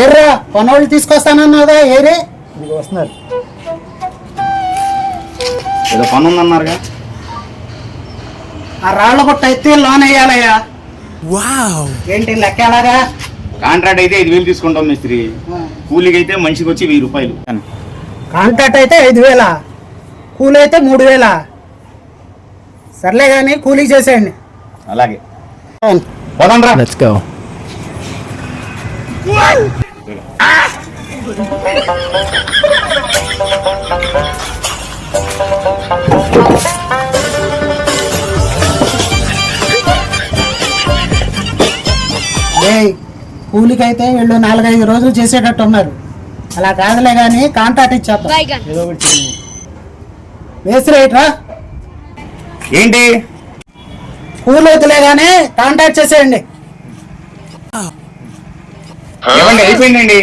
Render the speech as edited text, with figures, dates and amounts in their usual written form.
ఏర్రా పనోళ్ళు తీసుకొస్తానన్నావుగా ఏరే ఇది వస్తున్నారు. ఏదో పని ఉందన్నారుగా. ఆ రాళ్ల కొట్ట అయితే లోన్ వేయాలయ్యా. ఏంటి లెక్క ఎలాగా? కాంట్రాక్ట్ అయితే 5,000 తీసుకుంటాం మిస్త్రి. కూలికి అయితే మనిషికి వచ్చి 1,000 రూపాయలు. కాంట్రాక్ట్ అయితే 5,000, కూలి అయితే 3,000. సర్లే కానీ కూలీ చేసేయండి. అలాగే పోదాంరా. Let's go. కూలికి అయితే వీళ్ళు 4-5 రోజులు చేసేటట్టు ఉన్నారు. అలా కాదులే కానీ కాంట్రాక్ట్ ఇచ్చేద్దాం. ఏదో ఒకటి వేసిరేట్రా. ఏంటి కూలి వద్దులే కానీ కాంట్రాక్ట్ చేసేయండి. ఏమండి అయిపోయిందండి.